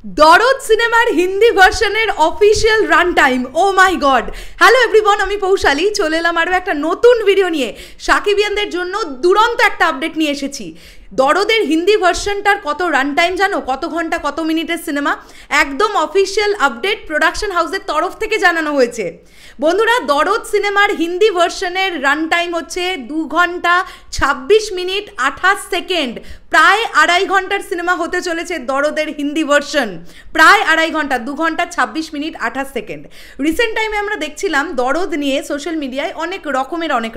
দরদ সিনেমার হিন্দি ভার্সনের অফিসিয়াল রান টাইম। ও মাই গড। হ্যালো এভরিওয়ান, আমি পৌশালী চলে এলাম আরও একটা নতুন ভিডিও নিয়ে। সাকিবিয়ানদের জন্য দুরন্ত একটা আপডেট নিয়ে এসেছি। দরদের হিন্দি ভার্সনটার কত রান টাইম জানো? কত ঘন্টা কত মিনিটের সিনেমা? একদম অফিসিয়াল আপডেট প্রোডাকশন হাউসের তরফ থেকে জানানো হয়েছে। বন্ধুরা, দরদ সিনেমার হিন্দি ভার্সনের রান টাইম হচ্ছে 2 ঘন্টা 26 মিনিট 28 সেকেন্ড। প্রায় 2.5 ঘন্টার সিনেমা হতে চলেছে দরদের হিন্দি ভার্সন। প্রায় 2.5 ঘন্টা, 2 ঘন্টা 26 মিনিট 28 সেকেন্ড। রিসেন্ট টাইমে আমরা দেখছিলাম দরদ নিয়ে সোশ্যাল মিডিয়ায় অনেক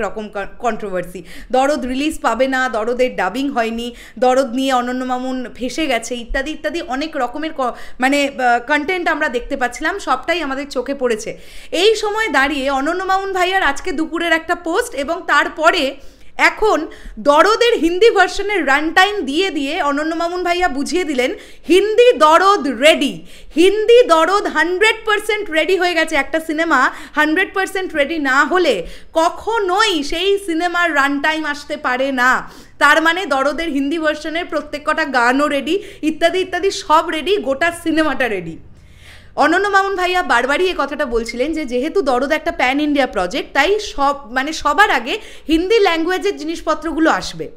রকম কন্ট্রোভার্সি। দরদ রিলিজ পাবে না, দরদের ডাবিং হয়নি, দরদ নিয়ে অনন্য মামুন ফেসে গেছে, ইত্যাদি ইত্যাদি অনেক রকমের কন্টেন্ট আমরা দেখতে পাচ্ছিলাম। সবটাই আমাদের চোখে পড়েছে। এই সময় দাঁড়িয়ে অনন্য মামুন ভাইয়ার আজকে দুপুরের একটা পোস্ট এবং তারপরে এখন দরদের হিন্দি ভার্সনের রান টাইম দিয়ে দিয়ে অনন্য মামুন ভাইয়া বুঝিয়ে দিলেন হিন্দি দরদ রেডি। হিন্দি দরদ 100% রেডি হয়ে গেছে। একটা সিনেমা 100% রেডি না হলে কখনোই সেই সিনেমার রান টাইম আসতে পারে না। তার মানে দরদের হিন্দি ভার্সনের প্রত্যেকটা গানও রেডি, ইত্যাদি ইত্যাদি সব রেডি, গোটা সিনেমাটা রেডি। অনন্য মামুন ভাইয়া বারবারই এই কথাটা বলছিলেন যে যেহেতু দরদ একটা প্যান ইন্ডিয়া প্রজেক্ট, তাই সবার আগে হিন্দি ল্যাঙ্গুয়েজের জিনিসপত্রগুলো আসবে।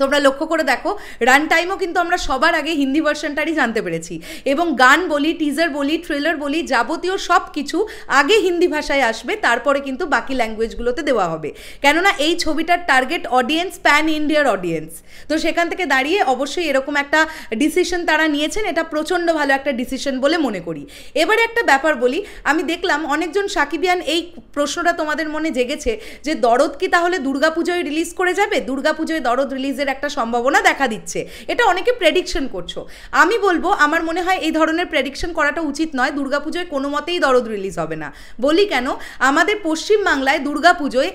তোমরা লক্ষ্য করে দেখো, রান টাইমও কিন্তু আমরা সবার আগে হিন্দি ভার্সনটারই জানতে পেরেছি। এবং গান বলি, টিজার বলি, ট্রেলার বলি, যাবতীয় সব কিছু আগে হিন্দি ভাষায় আসবে, তারপরে কিন্তু বাকি ল্যাঙ্গুয়েজগুলোতে দেওয়া হবে। কেননা এই ছবিটার টার্গেট অডিয়েন্স প্যান ইন্ডিয়ার অডিয়েন্স। তো সেখান থেকে দাঁড়িয়ে অবশ্যই এরকম একটা ডিসিশন তারা নিয়েছেন। এটা প্রচণ্ড ভালো একটা ডিসিশন বলে মনে করি। এবারে একটা ব্যাপার বলি, আমি দেখলাম অনেকজন সাকিবিয়ান এই প্রশ্নটা তোমাদের মনে জেগেছে যে দরদ কি তাহলে দুর্গাপুজোয় রিলিজ করে যাবে? দুর্গাপুজোয় দরদ রিলিজের একটা সম্ভাবনা দেখা দিচ্ছে, এটা অনেকে প্রেডিকশন করছো। আমি বলবো আমার মনে হয় এই ধরনের প্রেডিকশন করাটা উচিত নয়। দুর্গাপুজোয় কোনো মতেই দরদ রিলিজ হবে না। বলি কেন? আমাদের পশ্চিমবাংলায় দুর্গাপুজোয়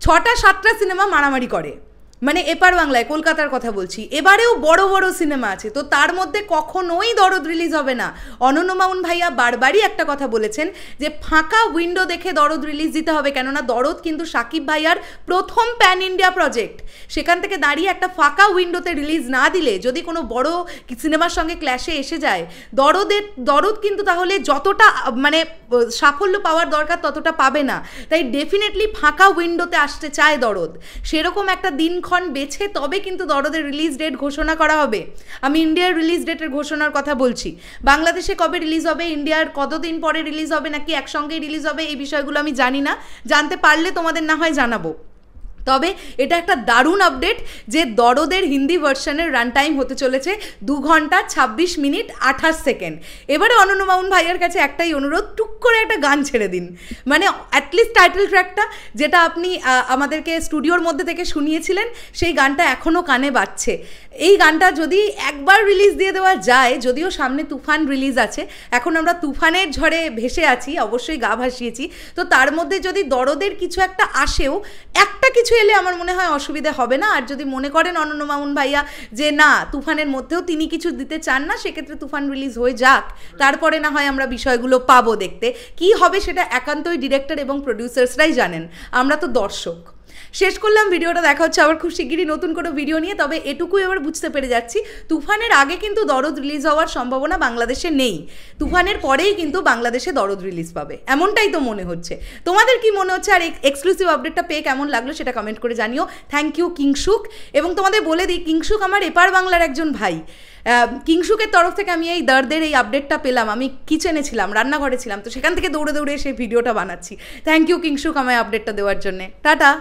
6টা-7টা সিনেমা মারামারি করে, মানে এপার বাংলায়, কলকাতার কথা বলছি। এবারেও বড় বড় সিনেমা আছে, তো তার মধ্যে কখনোই দরদ রিলিজ হবে না। অনন্য মামুন ভাইয়া বারবারই একটা কথা বলেছেন যে ফাঁকা উইন্ডো দেখে দরদ রিলিজ দিতে হবে। কেননা দরদ কিন্তু সাকিব ভাইয়ার প্রথম প্যান ইন্ডিয়া প্রজেক্ট। সেখান থেকে দাঁড়িয়ে একটা ফাঁকা উইন্ডোতে রিলিজ না দিলে যদি কোনো বড় সিনেমার সঙ্গে ক্ল্যাশে এসে যায়, দরদ কিন্তু তাহলে যতটা সাফল্য পাওয়ার দরকার ততটা পাবে না। তাই ডেফিনেটলি ফাঁকা উইন্ডোতে আসতে চায় দরদ। সেরকম একটা দিনক্ষণ বেছে তবে কিন্তু দরদের রিলিজ ডেট ঘোষণা করা হবে। আমি ইন্ডিয়ার রিলিজ ডেটের ঘোষণার কথা বলছি। বাংলাদেশে কবে রিলিজ হবে, ইন্ডিয়ার কতদিন পরে রিলিজ হবে, নাকি একসঙ্গেই রিলিজ হবে, এই বিষয়গুলো আমি জানি না। জানতে পারলে তোমাদের না হয় জানাবো। তবে এটা একটা দারুণ আপডেট যে দরদের হিন্দি ভার্সনের রান টাইম হতে চলেছে 2 ঘন্টা 26 মিনিট 28 সেকেন্ড। এবারে অনন্য মামুন ভাইয়ার কাছে একটাই অনুরোধ, টুক করে একটা গান ছেড়ে দিন। মানে অ্যাটলিস্ট টাইটেল ট্র্যাকটা, যেটা আপনি আমাদেরকে স্টুডিওর মধ্যে থেকে শুনিয়েছিলেন, সেই গানটা এখনও কানে বাজছে। এই গানটা যদি একবার রিলিজ দিয়ে দেওয়া যায়, যদিও সামনে তুফান রিলিজ আছে, এখন আমরা তুফানের ঝড়ে ভেসে আছি, অবশ্যই গা ভাসিয়েছি, তো তার মধ্যে যদি দরদের কিছু একটা আসেও, একটা কিছু এলে আমার মনে হয় অসুবিধা হবে না। আর যদি মনে করেন অনন্য মামুন ভাইয়া যে না, তুফানের মধ্যেও তিনি কিছু দিতে চান না, সেক্ষেত্রে তুফান রিলিজ হয়ে যাক, তারপরে না হয় আমরা বিষয়গুলো পাবো দেখতে। কি হবে সেটা একান্তই ডিরেক্টর এবং প্রডিউসার্সরাই জানেন, আমরা তো দর্শক। শেষ করলাম ভিডিওটা, দেখা হচ্ছে আবার খুব শিগগিরই নতুন কোনো ভিডিও নিয়ে। তবে এটুকুই এবার বুঝতে পেরে যাচ্ছি, তুফানের আগে কিন্তু দরদ রিলিজ হওয়ার সম্ভাবনা বাংলাদেশে নেই। তুফানের পরেই কিন্তু বাংলাদেশে দরদ রিলিজ পাবে, এমনটাই তো মনে হচ্ছে। তোমাদের কি মনে হচ্ছে? আর এক্সক্লুসিভ আপডেটটা পেয়ে কেমন লাগলো সেটা কমেন্ট করে জানিও। Thank you Kinshuk. এবং তোমাদের বলে দিই, কিংশুক আমার এপার বাংলার একজন ভাই। কিংশুকের তরফ থেকে আমি এই দর্দের এই আপডেটটা পেলাম। আমি কিচেনে ছিলাম, রান্নাঘরে ছিলাম, তো সেখান থেকে দৌড়ে দৌড়ে সেই ভিডিওটা বানাচ্ছি। থ্যাংক ইউ কিংশুক আমায় আপডেটটা দেওয়ার জন্যে। টাটা।